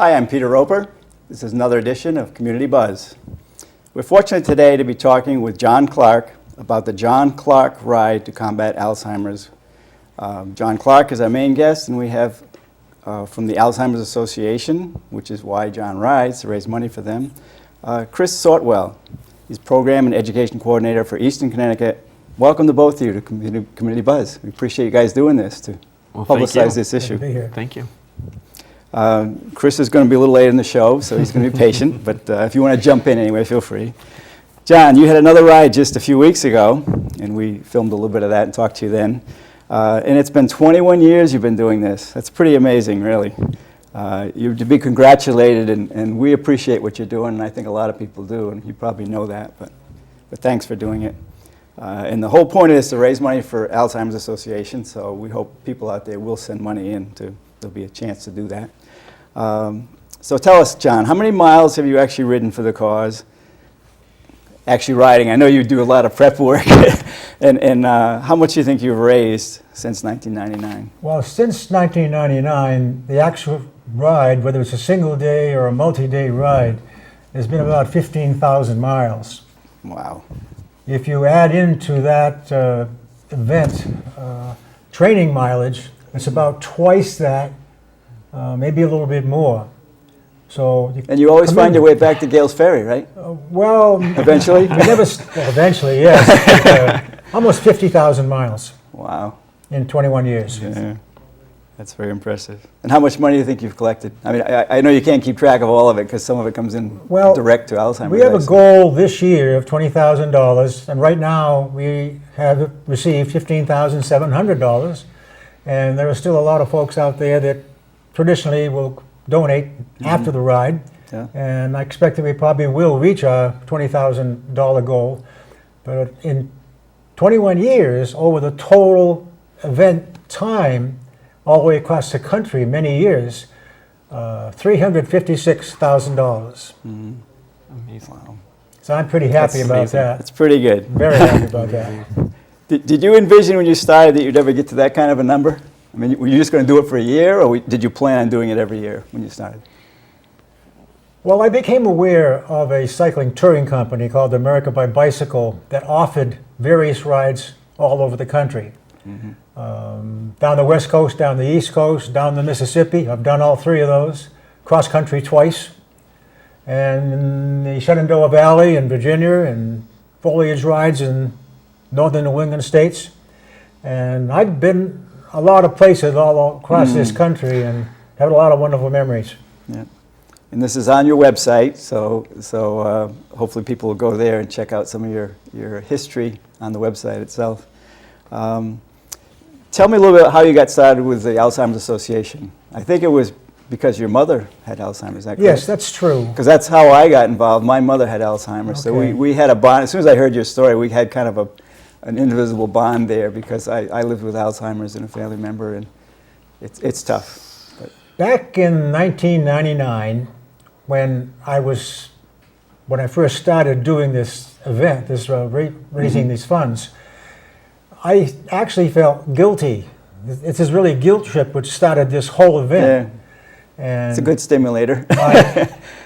Hi, I'm Peter Roper. This is another edition of Community Buzz. We're fortunate today to be talking with John Clark about the John Clark Ride to Combat Alzheimer's. John Clark is our main guest, and we have from the Alzheimer's Association, which is why John rides, to raise money for them, Chris Sortwell. He's Program and Education Coordinator for Eastern Connecticut. Welcome to both of you to Community Buzz. We appreciate you guys doing this to publicize this issue. Thank you. Chris is going to be a little late in the show, so he's going to be patient, but if you want to jump in anyway, feel free. John, you had another ride just a few weeks ago, and we filmed a little bit of that and talked to you then. And it's been 21 years you've been doing this. That's pretty amazing, really. You're to be congratulated, and we appreciate what you're doing, and I think a lot of people do, and you probably know that, but thanks for doing it. And the whole point is to raise money for Alzheimer's Association, so we hope people out there will send money in. There'll be a chance to do that. So tell us, John, how many miles have you actually ridden for the cause? Actually riding. I know you do a lot of prep work. and how much do you think you've raised since 1999? Well, since 1999, the actual ride, whether it's a single day or a multi-day ride, has been about 15,000 miles. Wow. If you add into that event training mileage, it's about twice that, maybe a little bit more. So and you always find your way back to Gales Ferry, right? Well, eventually? Eventually, yes. Almost 50,000 miles. Wow. In 21 years. Yeah. That's very impressive. And how much money do you think you've collected? I mean, I know you can't keep track of all of it because some of it comes in direct to Alzheimer's. We have a goal this year of $20,000, and right now we have received $15,700. And there are still a lot of folks out there that traditionally will donate after the ride. Yeah. And I expect that we probably will reach our $20,000 goal. But in 21 years, over the total event time, all the way across the country, many years, $356,000. Amazing. Wow. So I'm pretty happy about that. That's pretty good. Very happy about that. Did you envision when you started that you'd ever get to that kind of a number? I mean, were you just going to do it for a year, or did you plan on doing it every year when you started? Well, I became aware of a cycling touring company called America by Bicycle that offered various rides all over the country. Down the West Coast, down the East Coast, down the Mississippi. I've done all three of those. Cross country twice. And in the Shenandoah Valley in Virginia, and foliage rides in northern New England states. And I've been a lot of places all across this country and have a lot of wonderful memories. Yeah. And this is on your website, so hopefully people will go there and check out some of your history on the website itself. Tell me a little bit how you got started with the Alzheimer's Association. I think it was because your mother had Alzheimer's, is that correct? Yes, that's true. Because that's how I got involved. My mother had Alzheimer's, so we had a bond. As soon as I heard your story, we had kind of an indivisible bond there because I lived with Alzheimer's and a family member, and it's tough. But. Back in 1999, when I first started doing this event, raising these funds, I actually felt guilty. It's this really guilt trip which started this whole event. Yeah. And it's a good stimulator.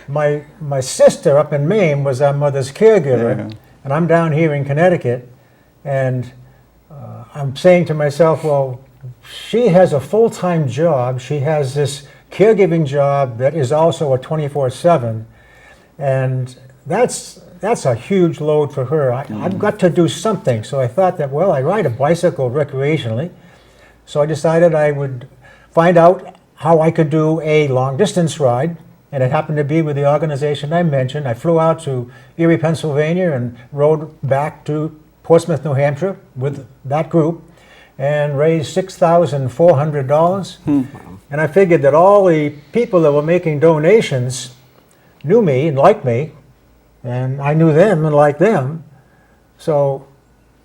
my sister up in Maine was our mother's caregiver, and I'm down here in Connecticut, and I'm saying to myself, well, she has a full-time job. She has this caregiving job that is also a 24/7, and that's a huge load for her. I've got to do something. So I thought that, well, I ride a bicycle recreationally, so I decided I would find out how I could do a long-distance ride, and it happened to be with the organization I mentioned. I flew out to Erie, Pennsylvania, and rode back to Portsmouth, New Hampshire with that group, and raised $6,400. And I figured that all the people that were making donations knew me and liked me, and I knew them and liked them. So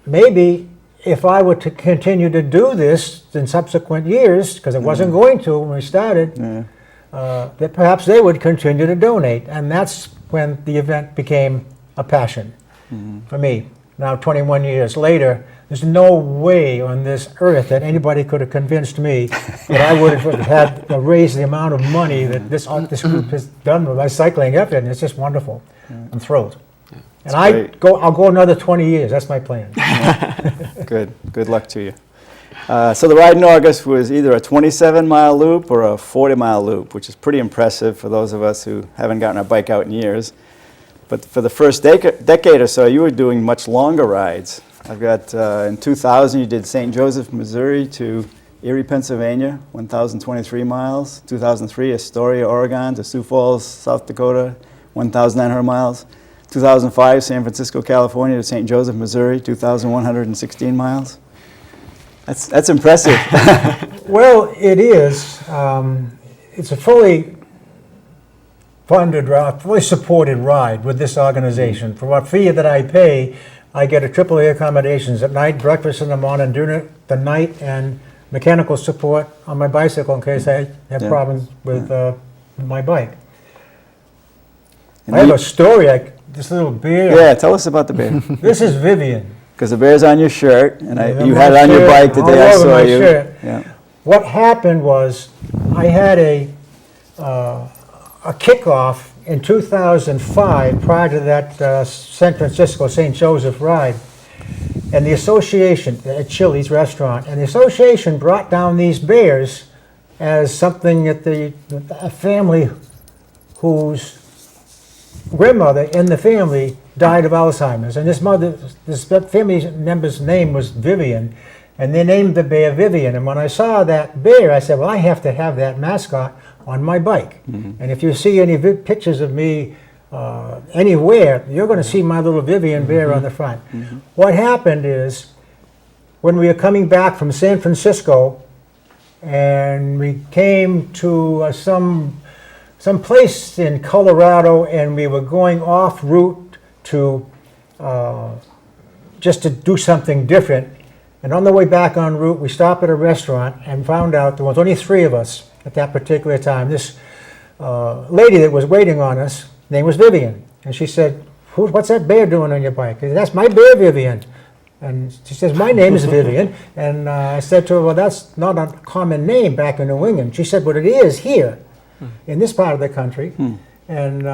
maybe if I were to continue to do this in subsequent years, because I wasn't going to when we started, that perhaps they would continue to donate. And that's when the event became a passion for me. now 21 years later, there's no way on this earth that anybody could have convinced me that I would have had raised the amount of money that this group has done with my cycling effort, and it's just wonderful. I'm thrilled. And I'll go another 20 years. That's my plan. Good. Good luck to you. So the ride in August was either a 27-mile loop or a 40-mile loop, which is pretty impressive for those of us who haven't gotten our bike out in years. But for the first decade or so, you were doing much longer rides. I've got, in 2000, you did St. Joseph, Missouri to Erie, Pennsylvania, 1,023 miles. 2003, Astoria, Oregon to Sioux Falls, South Dakota, 1,900 miles. 2005, San Francisco, California to St. Joseph, Missouri, 2,116 miles. That's impressive. Well, it is. It's a fully funded, fully supported ride with this organization. For what fee that I pay, I get a AAA accommodations at night, breakfast in the morning, dinner the night, and mechanical support on my bicycle in case I have problems with my bike. And I have a story, this little bear. Yeah, tell us about the bear. This is Vivian. Because the bear's on your shirt, and you my had it on your shirt, bike the day I all over saw my you. shirt. Yeah. What happened was I had a kickoff in 2005 prior to that San Francisco St. Joseph ride, and the association at Chili's restaurant, and the association brought down these bears as something that a family whose grandmother in the family died of Alzheimer's, and this family member's name was Vivian, and they named the bear Vivian. And when I saw that bear, I said, well, I have to have that mascot on my bike. And if you see any pictures of me anywhere, you're going to see my little Vivian bear on the front. What happened is, when we were coming back from San Francisco, and we came to some place in Colorado, and we were going off route to just to do something different. And on the way back en route, we stopped at a restaurant and found out there was only 3 of us at that particular time. This lady that was waiting on us, name was Vivian, and she said, "What's that bear doing on your bike?" I said, "That's my bear, Vivian." And she says, "My name is Vivian." And I said to her, "Well, that's not a common name back in New England." She said, "But it is here in this part of the country." And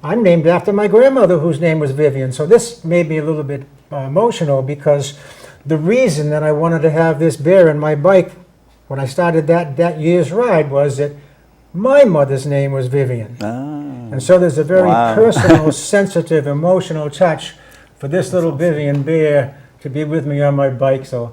I'm named after my grandmother, whose name was Vivian. So this made me a little bit emotional, because the reason that I wanted to have this bear in my bike when I started that year's ride was that my mother's name was Vivian. And so there's a very personal, sensitive, emotional touch for this little Vivian bear to be with me on my bike. So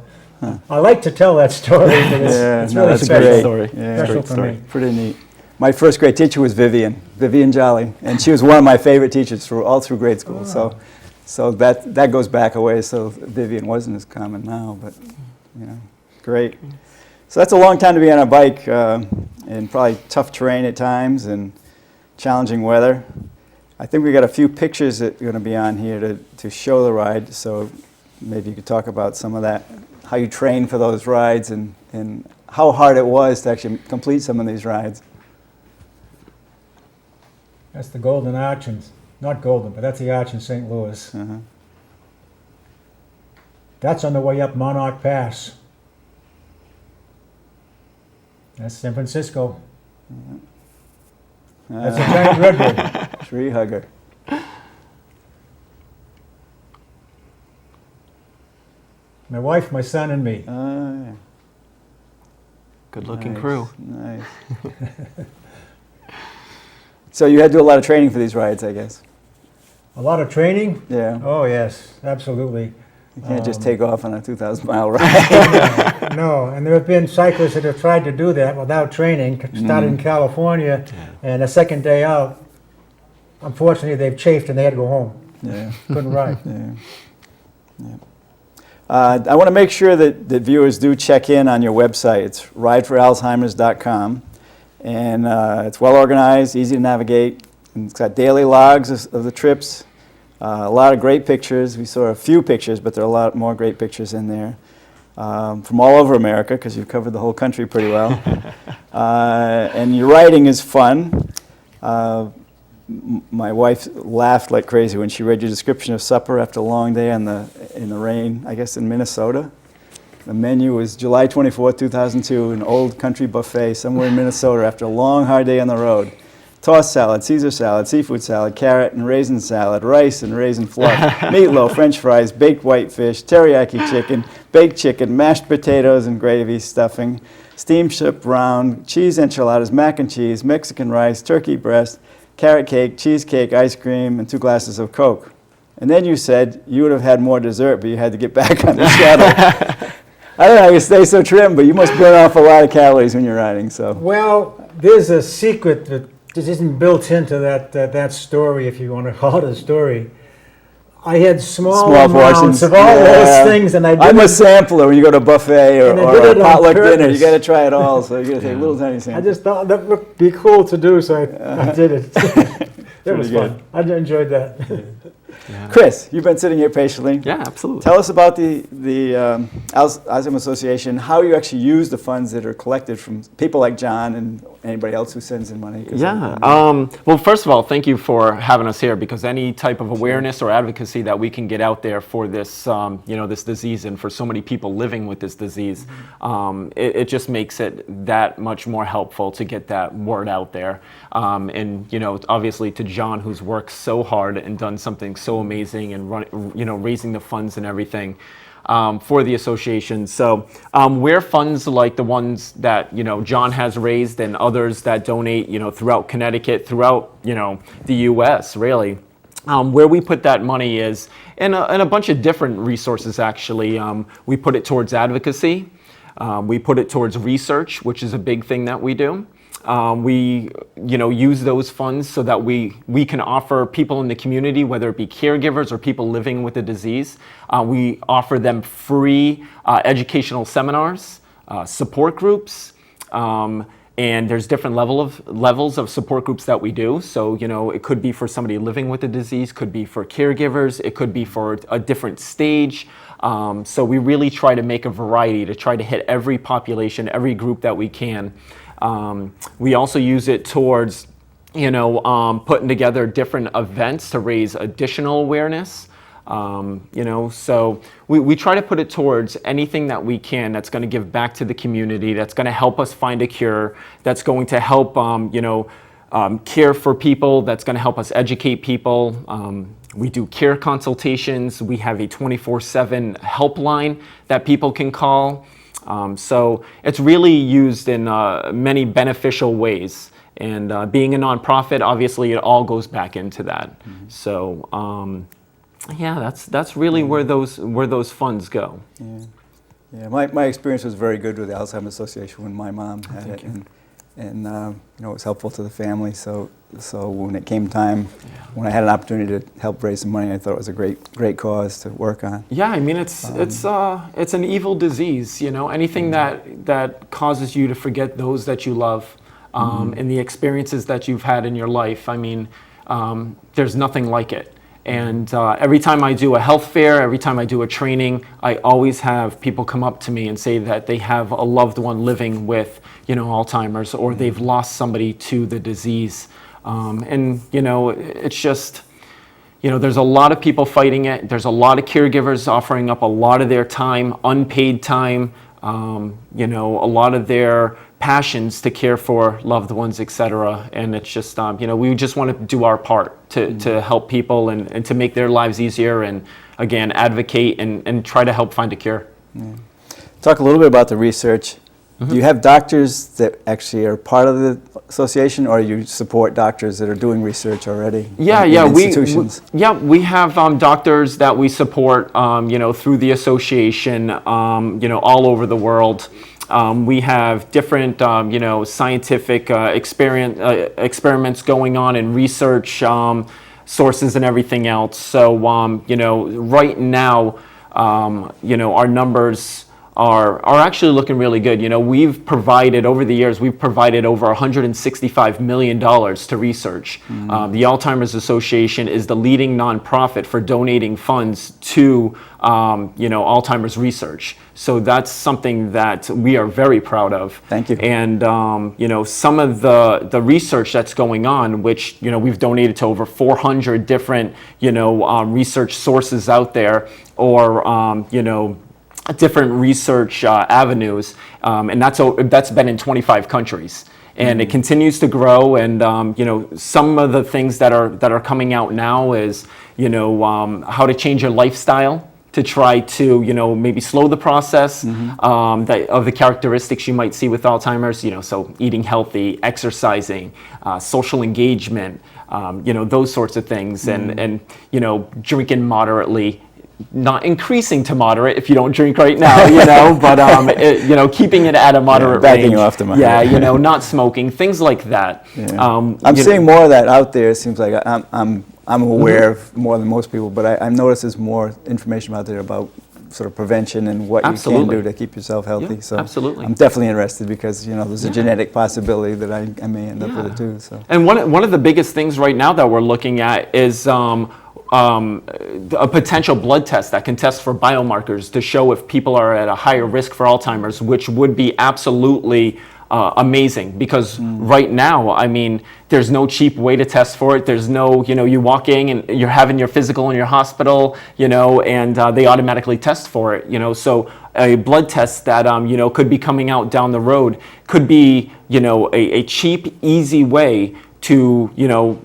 I like to tell that story, but it's really that's special. a great story. Yeah, Special for me. Pretty neat. My first grade teacher was Vivian Jolly, and she was one of my favorite teachers all through grade school. So that goes back a ways. So Vivian wasn't as common now, but great. So that's a long time to be on a bike, in probably tough terrain at times and challenging weather. I think we got a few pictures that are going to be on here to show the ride. So maybe you could talk about some of that, how you train for those rides, and how hard it was to actually complete some of these rides. That's the Golden Arch, not Golden, but that's the Arch in St. Louis. That's on the way up Monarch Pass. That's San Francisco. That's a giant redwood. Tree hugger. My wife, my son, and me. Yeah. Good-looking crew. Nice. So you had to do a lot of training for these rides, I guess. A lot of training? Yeah. Oh, yes, absolutely. You can't just take off on a 2,000-mile ride. No, and there have been cyclists that have tried to do that without training, started in California, and the second day out, unfortunately, they've chafed and they had to go home. Yeah. Couldn't ride. Yeah. I want to make sure that viewers do check in on your website. It's rideforalzheimers.com, and it's well organized, easy to navigate, and it's got daily logs of the trips, a lot of great pictures. We saw a few pictures, but there are a lot more great pictures in there from all over America, because you've covered the whole country pretty well. And your writing is fun. my wife laughed like crazy when she read your description of supper after a long day in the rain, I guess in Minnesota. The menu was July 24, 2002, an old country buffet somewhere in Minnesota after a long, hard day on the road. Tossed salad, Caesar salad, seafood salad, carrot and raisin salad, rice and raisin fluff, meatloaf, French fries, baked whitefish, teriyaki chicken, baked chicken, mashed potatoes and gravy, stuffing, steamed shrimp round, cheese enchiladas, mac and cheese, Mexican rice, turkey breast, carrot cake, cheesecake, ice cream, and 2 glasses of Coke. And then you said you would have had more dessert, but you had to get back on the shuttle. I don't know how you stay so trim, but you must burn off a lot of calories when you're riding. So. Well, there's a secret that isn't built into that story, if you want to call it a story. I had small amounts portions of all those things, and I'm a sampler when you go to a buffet or a potluck dinner. You got to try it all, so you got to take little tiny samples. I just thought that would be cool to do, so I did it. It was fun. I enjoyed that. Yeah. Chris, you've been sitting here patiently. Yeah, absolutely. Tell us about the Alzheimer's Association, how you actually use the funds that are collected from people like John and anybody else who sends in money. Yeah. Well, first of all, thank you for having us here, because any type of awareness or advocacy that we can get out there for this, this disease, and for so many people living with this disease, it just makes it that much more helpful to get that word out there. And obviously to John, who's worked so hard and done something so amazing, and raising the funds and everything for the association. So where funds like the ones that John has raised, and others that donate throughout Connecticut, throughout the U.S. really, where we put that money is in a bunch of different resources. Actually, we put it towards advocacy. We put it towards research, which is a big thing that we do. We use those funds so that we can offer people in the community, whether it be caregivers or people living with the disease, we offer them free educational seminars, support groups, and there's different levels of support groups that we do. So it could be for somebody living with the disease, could be for caregivers, it could be for a different stage. So we really try to make a variety to try to hit every population, every group that we can. We also use it towards, putting together different events to raise additional awareness. So we try to put it towards anything that we can that's going to give back to the community, that's going to help us find a cure, that's going to help, care for people, that's going to help us educate people. We do care consultations. We have a 24/7 helpline that people can call. So it's really used in many beneficial ways, and being a nonprofit, obviously, it all goes back into that. Mm-hmm. So that's really where those funds go. Yeah. My experience was very good with the Alzheimer's Association when my mom had it, and it was helpful to the family. So when it came time, when I had an opportunity to help raise some money, I thought it was a great cause to work on. Yeah, I mean it's an evil disease, anything that causes you to forget those that you love, and the experiences that you've had in your life. I mean, there's nothing like it. And every time I do a health fair, every time I do a training, I always have people come up to me and say that they have a loved one living with, Alzheimer's, or they've lost somebody to the disease. It's just, there's a lot of people fighting it. There's a lot of caregivers offering up a lot of their time, unpaid time, a lot of their passions to care for loved ones, etc. And it's just, we just want to do our part to help people and to make their lives easier, and again, advocate and try to help find a cure. Yeah. Talk a little bit about the research. Do you have doctors that actually are part of the association, or you support doctors that are doing research already? Institutions? We have doctors that we support, through the association, all over the world. We have different, scientific experiments going on, and research sources and everything else. So, right now, our numbers are actually looking really good. You know, we've provided, over the years, we've provided over $165 million to research. The Alzheimer's Association is the leading nonprofit for donating funds to, Alzheimer's research. So that's something that we are very proud of. Thank you. And, some of the research that's going on, which, we've donated to over 400 different, research sources out there, or, different research avenues, and that's been in 25 countries, and it continues to grow. And some of the things that are coming out now is how to change your lifestyle to try to maybe slow the process of the characteristics you might see with Alzheimer's. So eating healthy, exercising, social engagement, those sorts of things, and drinking moderately. Not increasing to moderate if you don't drink right now, but keeping it at a moderate backing range. you off the moderate. Yeah, not smoking, things like that. Yeah. I'm seeing more of that out there. It seems like I'm aware of more than most people, but I've noticed there's more information out there about sort of prevention and what you can do to keep yourself healthy. Yeah, so absolutely. I'm definitely interested because there's a genetic possibility that I may end up with it too. So. And one of the biggest things right now that we're looking at is a potential blood test that can test for biomarkers to show if people are at a higher risk for Alzheimer's, which would be absolutely amazing, because right now, I mean, there's no cheap way to test for it. There's no, you walk in and you're having your physical in your hospital, and they automatically test for it, so a blood test that, could be coming out down the road could be, a cheap, easy way to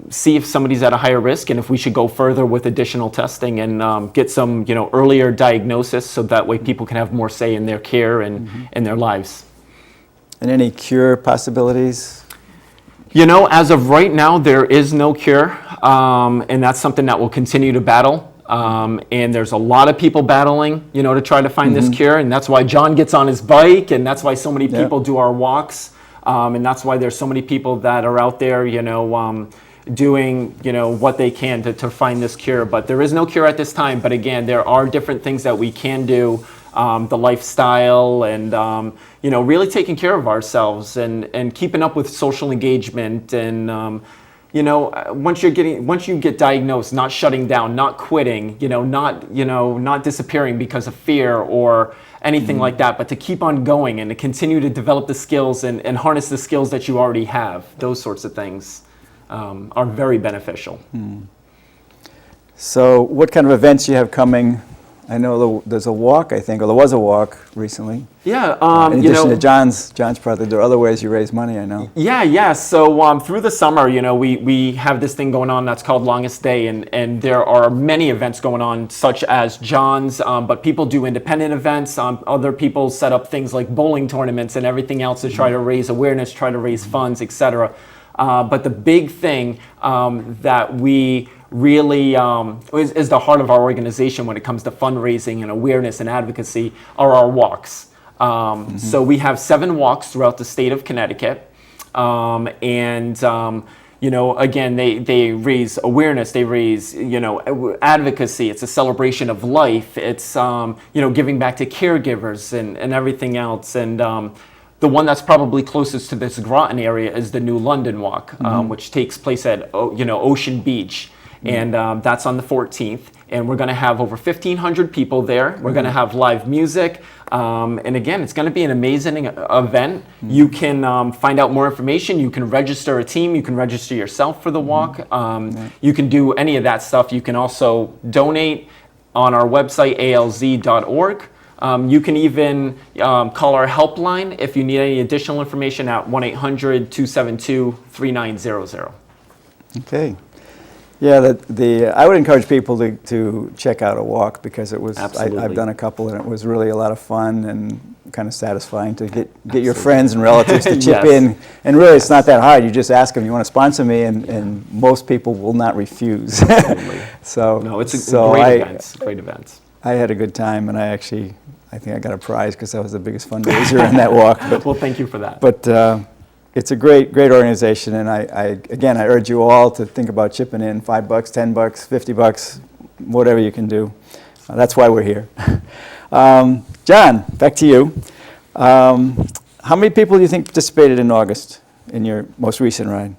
see if somebody's at a higher risk, and if we should go further with additional testing and get some earlier diagnosis, so that way people can have more say in their care and in their lives. And any cure possibilities? As of right now, there is no cure, and that's something that we'll continue to battle. And there's a lot of people battling, to try to find this cure, and that's why John gets on his bike, and that's why so many people do our walks. And that's why there's so many people that are out there, doing, what they can to find this cure. But there is no cure at this time. But again, there are different things that we can do, the lifestyle, and, really taking care of ourselves, and keeping up with social engagement, and, once you get diagnosed, not shutting down, not quitting, not disappearing because of fear or anything like that, but to keep on going and to continue to develop the skills and harness the skills that you already have. Those sorts of things are very beneficial. So what kind of events do you have coming? I know there's a walk, I think, or there was a walk recently. Yeah. In addition to John's project, there are other ways you raise money, I know. Yeah. So through the summer, we have this thing going on that's called Longest Day, and there are many events going on, such as John's, but people do independent events. Other people set up things like bowling tournaments and everything else to try to raise awareness, try to raise funds, etc. But the big thing that we really is the heart of our organization when it comes to fundraising and awareness and advocacy are our walks. So we have 7 walks throughout the state of Connecticut, and again, they raise awareness, they raise advocacy. It's a celebration of life. It's giving back to caregivers and everything else. And the one that's probably closest to this Groton area is the New London Walk, which takes place at Ocean Beach. And that's on the 14th, and we're going to have over 1,500 people there. We're going to have live music, and again, it's going to be an amazing event. You can find out more information. You can register a team. You can register yourself for the walk. You can do any of that stuff. You can also donate on our website, alz.org. You can even call our helpline if you need any additional information at 1-800-272-3900. Okay. Yeah, I would encourage people to check out a walk, because it was I've done a couple, and it was really a lot of fun and kind of satisfying to get your friends and relatives to chip in. And really, it's not that hard. You just ask them, you want to sponsor me, and most people will not refuse. So no, it's great events. I had a good time, and I think I got a prize because I was the biggest fundraiser in that walk. But, well, thank you for that. But it's a great organization, and I urge you all to think about chipping in $5, $10, $50, whatever you can do. That's why we're here. John, back to you. How many people do you think participated in August in your most recent ride?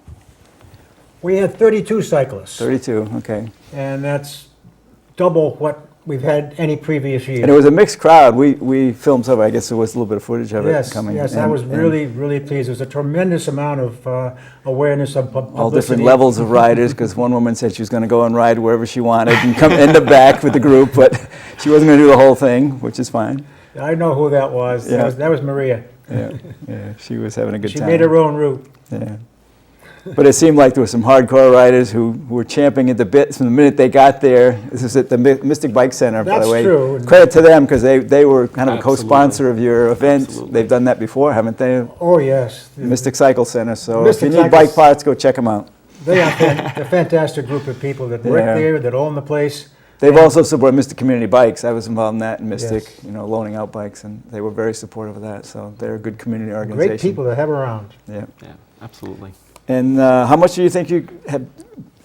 We had 32 cyclists, 32, okay. and that's double what we've had any previous year. And it was a mixed crowd. We filmed some, I guess there was a little bit of footage of it coming. Yes, I was really pleased. There was a tremendous amount of awareness of publicity. All different levels of riders, because one woman said she was going to go and ride wherever she wanted and come in the back with the group, but she wasn't going to do the whole thing, which is fine. I know who that was. Yeah. That was Maria. Yeah, she was having a good She time. made her own route. Yeah. But it seemed like there were some hardcore riders who were champing at the bit from the minute they got there. This is at the Mystic Bike Center, by the way. That's true. Credit to them, because they were kind of a Absolutely. co-sponsor of your event. Absolutely. They've done that before, haven't they? Oh, yes. Mystic Cycle Center. So Mystic if you need Cycles- bike parts, go check them out. They are a fantastic group of people that work Yeah. there, that own the place. They've also supported Mystic Community Bikes. I was involved in that, and Mystic, Yes. loaning out bikes, and they were very supportive of that. So they're a good community organization. Great people to have around. Yeah. Yeah, absolutely. And how much do you think you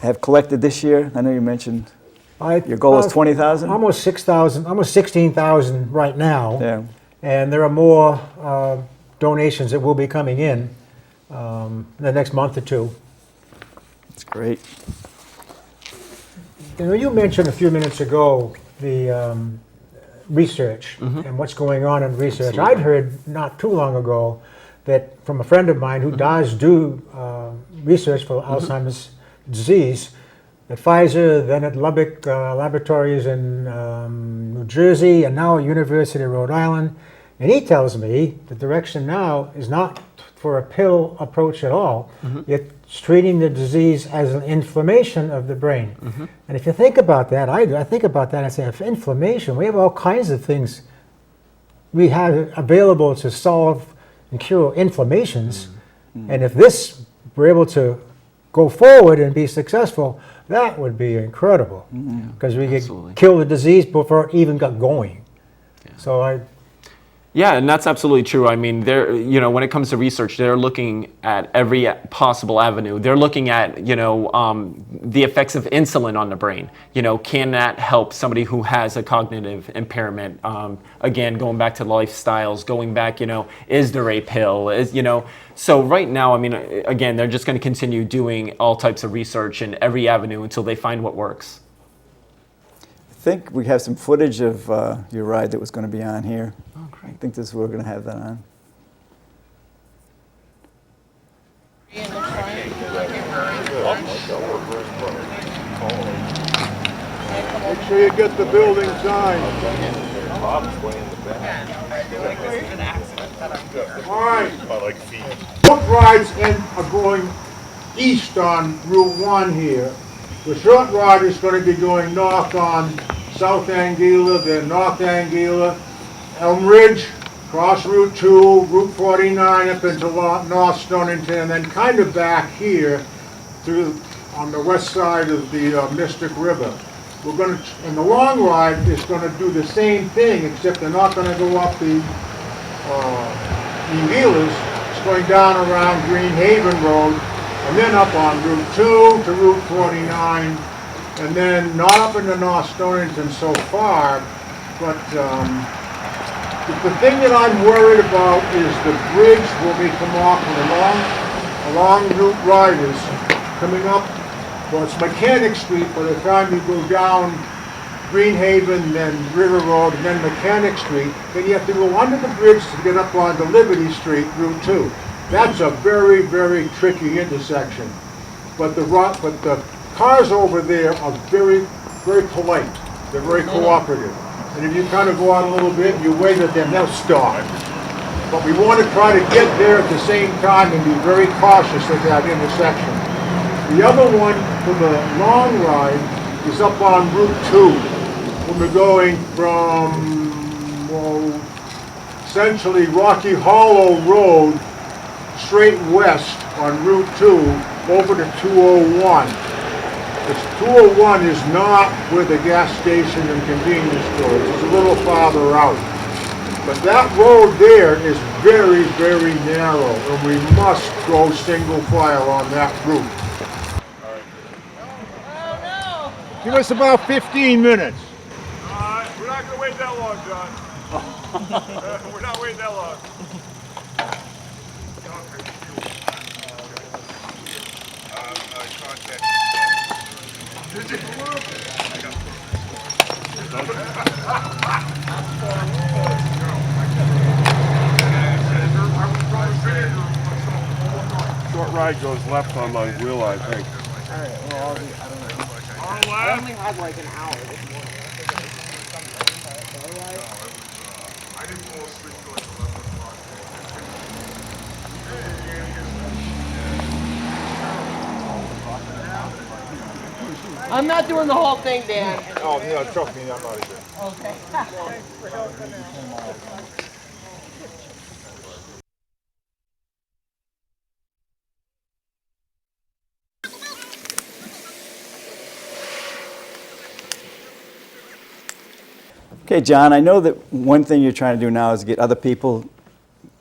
have collected this year? I know you mentioned your goal is 20,000. Almost 6,000, almost 16,000 right now. Yeah. And there are more donations that will be coming in the next month or two. That's great. You mentioned a few minutes ago the research and what's going on in research. Absolutely. I'd heard not too long ago that from a friend of mine who does do research for Alzheimer's disease, at Pfizer, then at Lubbock Laboratories in New Jersey, and now University of Rhode Island. And he tells me the direction now is not for a pill approach at all. It's treating the disease as an inflammation of the brain. And if you think about that, I think about that and I say, if inflammation, we have all kinds of things we have available to solve and cure inflammations. And if this were able to go forward and be successful, that would be incredible. Because we Absolutely. could kill the disease before it even got going. So Yeah, and that's absolutely true. I mean, when it comes to research, they're looking at every possible avenue. They're looking at, the effects of insulin on the brain. Can that help somebody who has a cognitive impairment? Again, going back to lifestyles, going back, is there a pill? So right now, I mean, again, they're just going to continue doing all types of research in every avenue until they find what works. I think we have some footage of your ride that was going to be on here. Oh, great. I think we're going to have that on. Make sure you get the building signed. All right. Book rides are going east on Route 1 here. The short ride is going to be going north on South Anguilla, then North Anguilla, Elm Ridge, cross Route 2, Route 49 up into North Stonington, and then kind of back here through on the west side of the Mystic River. We're going to, and the long ride is going to do the same thing, except they're not going to go up the Anguillas. It's going down around Green Haven Road, and then up on Route 2 to Route 49, and then not up into North Stonington so far, but the thing that I'm worried about is the bridge when we come off of the long route riders coming up. Well, it's Mechanic Street by the time you go down Green Haven, then River Road, and then Mechanic Street. Then you have to go under the bridge to get up onto Liberty Street, Route 2. That's a very, very tricky intersection. But the cars over there are very, very polite. They're very cooperative. And if you kind of go out a little bit and you wave at them, they'll stop. But we want to try to get there at the same time and be very cautious at that intersection. The other one for the long ride is up on Route 2. When we're going from, essentially Rocky Hollow Road straight west on Route 2 over to 201. This 201 is not where the gas station and convenience store is. It's a little farther out. But that road there is very, very narrow, and we must go single file on that route. Give us about 15 minutes. We're not going to wait that long, John. We're not waiting that long. Did you? Short ride goes left on my wheel, I think. Alright, well, I don't know. I only had like an hour this morning. I didn't fall asleep till like 11 o'clock. I'm not doing the whole thing, Dan. Oh, no, trust me, I'm not either. Okay. Okay, John, I know that one thing you're trying to do now is get other people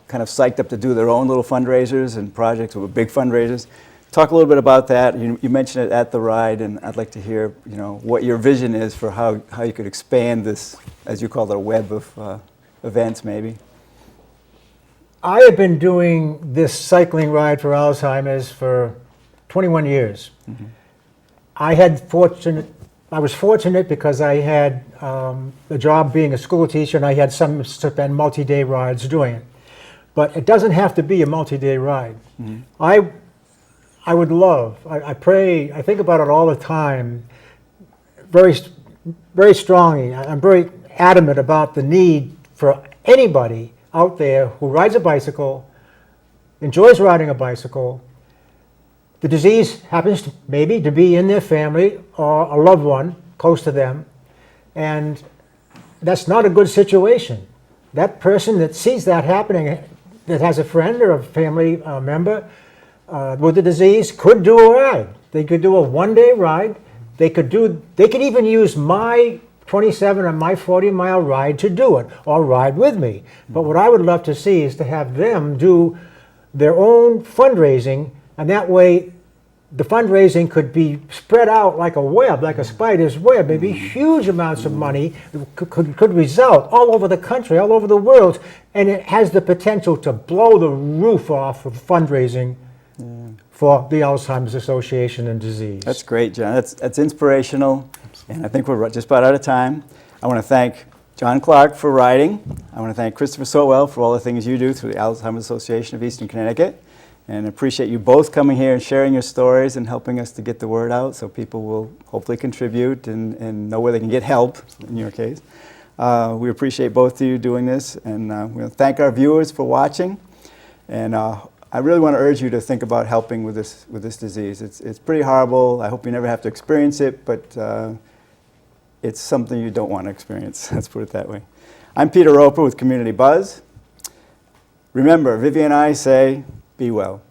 kind of psyched up to do their own little fundraisers and projects with big fundraisers. Talk a little bit about that. You mentioned it at the ride, and I'd like to hear, what your vision is for how you could expand this, as you call it, a web of events, maybe. I have been doing this cycling ride for Alzheimer's for 21 years. Mm-hmm. I was fortunate because I had a job being a school teacher, and I had some spend multi-day rides doing it. But it doesn't have to be a multi-day ride. Mm-hmm. I would love, I pray, I think about it all the time, very, very strongly. I'm very adamant about the need for anybody out there who rides a bicycle, enjoys riding a bicycle. The disease happens maybe to be in their family or a loved one close to them, and that's not a good situation. That person that sees that happening, that has a friend or a family member with the disease, could do a ride. They could do a one-day ride. They could even use my 27 or my 40-mile ride to do it, or ride with me. But what I would love to see is to have them do their own fundraising, and that way the fundraising could be spread out like a web, like a spider's web. Maybe huge amounts of money could result all over the country, all over the world, and it has the potential to blow the roof off of fundraising for the Alzheimer's Association and disease. That's great, John. That's inspirational, and I think we're just about out of time. I want to thank John Clark for writing. I want to thank Kristopher Sortwell for all the things you do through the Alzheimer's Association of Eastern Connecticut, and appreciate you both coming here and sharing your stories and helping us to get the word out so people will hopefully contribute and know where they can get help, in your case. We appreciate both of you doing this, and we want to thank our viewers for watching. And I really want to urge you to think about helping with this disease. It's pretty horrible. I hope you never have to experience it, but it's something you don't want to experience. Let's put it that way. I'm Peter Roper with Community Buzz. Remember, Vivian and I say, be well.